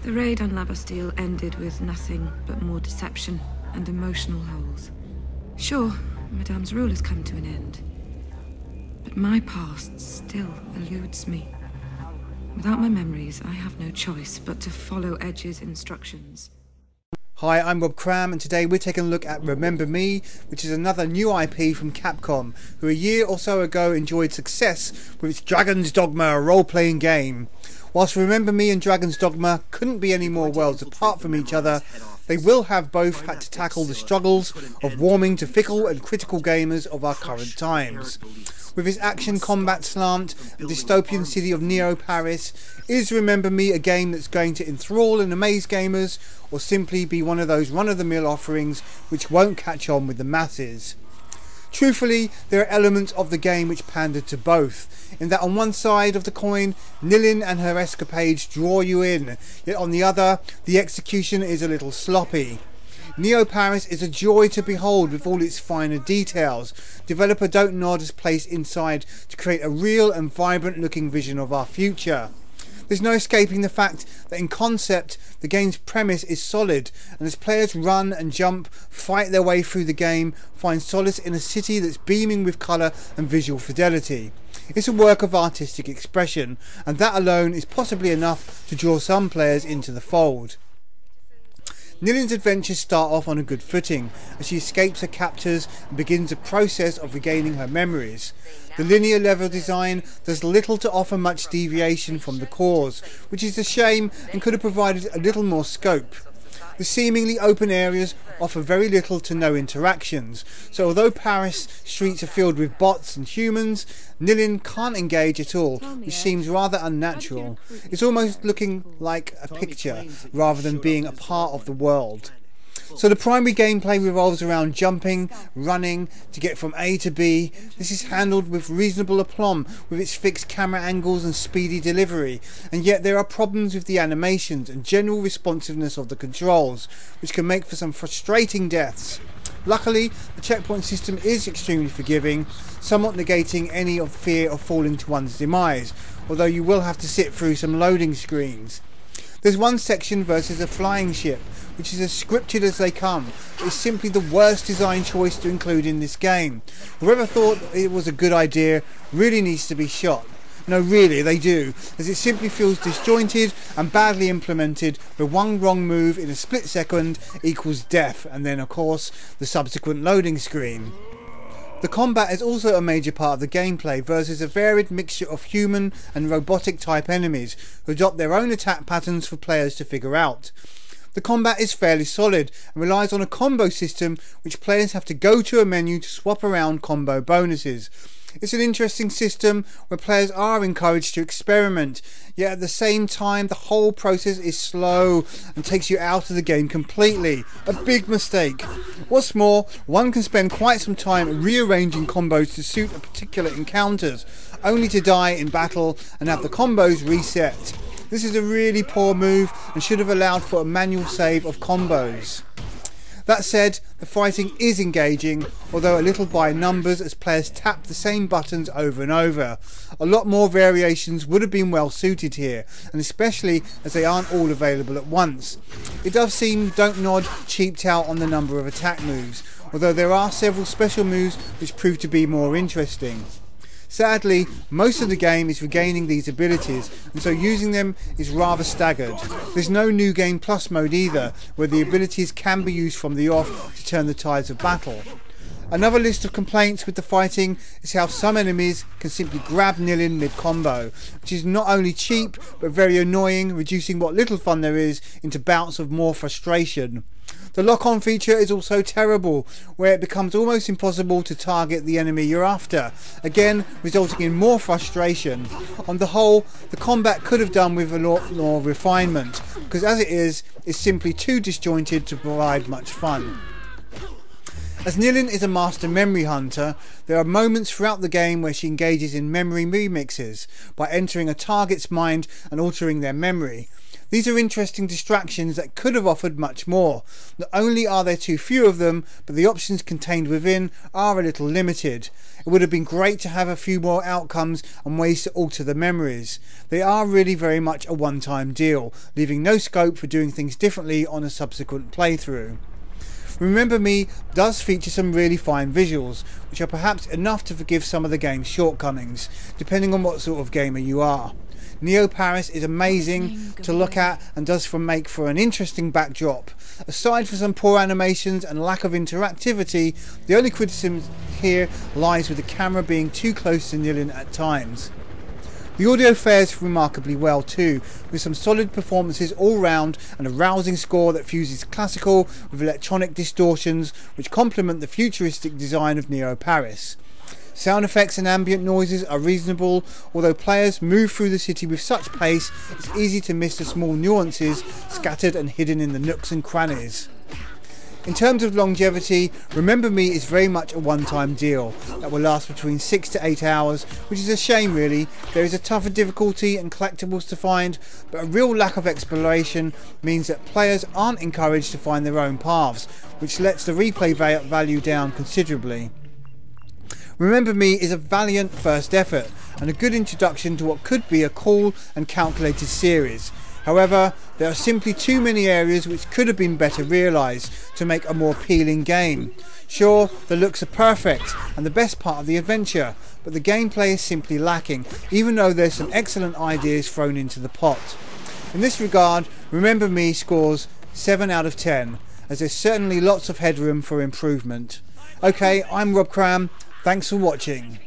The raid on La Bastille ended with nothing but more deception and emotional holes. Sure, Madame's rule has come to an end, but my past still eludes me. Without my memories, I have no choice but to follow Edge's instructions. Hi, I'm Rob Cram, and today we're taking a look at Remember Me, which is another new IP from Capcom, who a year or so ago enjoyed success with its Dragon's Dogma role-playing game. Whilst Remember Me and Dragon's Dogma couldn't be any more worlds apart from each other, they will have both had to tackle the struggles of warming to fickle and critical gamers of our current times. With its action combat slant, the dystopian city of Neo Paris, is Remember Me a game that's going to enthrall and amaze gamers, or simply be one of those run-of-the-mill offerings which won't catch on with the masses? Truthfully, there are elements of the game which pander to both, in that on one side of the coin, Nilin and her escapades draw you in, yet on the other, the execution is a little sloppy. Neo Paris is a joy to behold with all its finer details. Developer Don't Nod has placed inside to create a real and vibrant looking vision of our future. There's no escaping the fact that in concept the game's premise is solid, and as players run and jump, fight their way through the game, find solace in a city that's beaming with colour and visual fidelity. It's a work of artistic expression, and that alone is possibly enough to draw some players into the fold. Nilin's adventures start off on a good footing as she escapes her captors and begins a process of regaining her memories. The linear level design does little to offer much deviation from the cause, which is a shame and could have provided a little more scope. The seemingly open areas offer very little to no interactions, so although Paris streets are filled with bots and humans, Nilin can't engage at all, which seems rather unnatural. It's almost looking like a picture rather than being a part of the world. So the primary gameplay revolves around jumping, running to get from A to B. This is handled with reasonable aplomb with its fixed camera angles and speedy delivery, and yet there are problems with the animations and general responsiveness of the controls, which can make for some frustrating deaths. Luckily, the checkpoint system is extremely forgiving, somewhat negating any of fear of falling to one's demise, although you will have to sit through some loading screens. There's one section versus a flying ship, which is as scripted as they come. It's simply the worst design choice to include in this game. Whoever thought it was a good idea really needs to be shot. No, really, they do, as it simply feels disjointed and badly implemented, where one wrong move in a split second equals death, and then of course the subsequent loading screen. The combat is also a major part of the gameplay versus a varied mixture of human and robotic type enemies who adopt their own attack patterns for players to figure out. The combat is fairly solid and relies on a combo system which players have to go to a menu to swap around combo bonuses. It's an interesting system where players are encouraged to experiment, yet at the same time the whole process is slow and takes you out of the game completely. A big mistake. What's more, one can spend quite some time rearranging combos to suit a particular encounters, only to die in battle and have the combos reset. This is a really poor move and should have allowed for a manual save of combos. That said, the fighting is engaging, although a little by numbers as players tap the same buttons over and over. A lot more variations would have been well suited here, and especially as they aren't all available at once. It does seem Don't Nod cheaped out on the number of attack moves, although there are several special moves which prove to be more interesting. Sadly, most of the game is regaining these abilities, and so using them is rather staggered. There's no New Game Plus mode either, where the abilities can be used from the off to turn the tides of battle. Another list of complaints with the fighting is how some enemies can simply grab Nilin mid-combo, which is not only cheap but very annoying, reducing what little fun there is into bouts of more frustration. The lock-on feature is also terrible, where it becomes almost impossible to target the enemy you're after, again resulting in more frustration. On the whole, the combat could have done with a lot more refinement, because as it is, it's simply too disjointed to provide much fun. As Nilin is a master memory hunter, there are moments throughout the game where she engages in memory remixes by entering a target's mind and altering their memory. These are interesting distractions that could have offered much more. Not only are there too few of them, but the options contained within are a little limited. It would have been great to have a few more outcomes and ways to alter the memories. They are really very much a one-time deal, leaving no scope for doing things differently on a subsequent playthrough. Remember Me does feature some really fine visuals, which are perhaps enough to forgive some of the game's shortcomings, depending on what sort of gamer you are. Neo Paris is amazing to look at and does make for an interesting backdrop. Aside from some poor animations and lack of interactivity, the only criticism here lies with the camera being too close to Nilin at times. The audio fares remarkably well too, with some solid performances all round and a rousing score that fuses classical with electronic distortions which complement the futuristic design of Neo Paris. Sound effects and ambient noises are reasonable, although players move through the city with such pace it's easy to miss the small nuances scattered and hidden in the nooks and crannies. In terms of longevity, Remember Me is very much a one-time deal that will last between 6 to 8 hours, which is a shame really. There is a tougher difficulty and collectibles to find, but a real lack of exploration means that players aren't encouraged to find their own paths, which lets the replay value down considerably. Remember Me is a valiant first effort and a good introduction to what could be a cool and calculated series. However, there are simply too many areas which could have been better realised to make a more appealing game. Sure, the looks are perfect and the best part of the adventure, but the gameplay is simply lacking, even though there's some excellent ideas thrown into the pot. In this regard, Remember Me scores 7 out of 10, as there's certainly lots of headroom for improvement. Okay, I'm Rob Cram. Thanks for watching.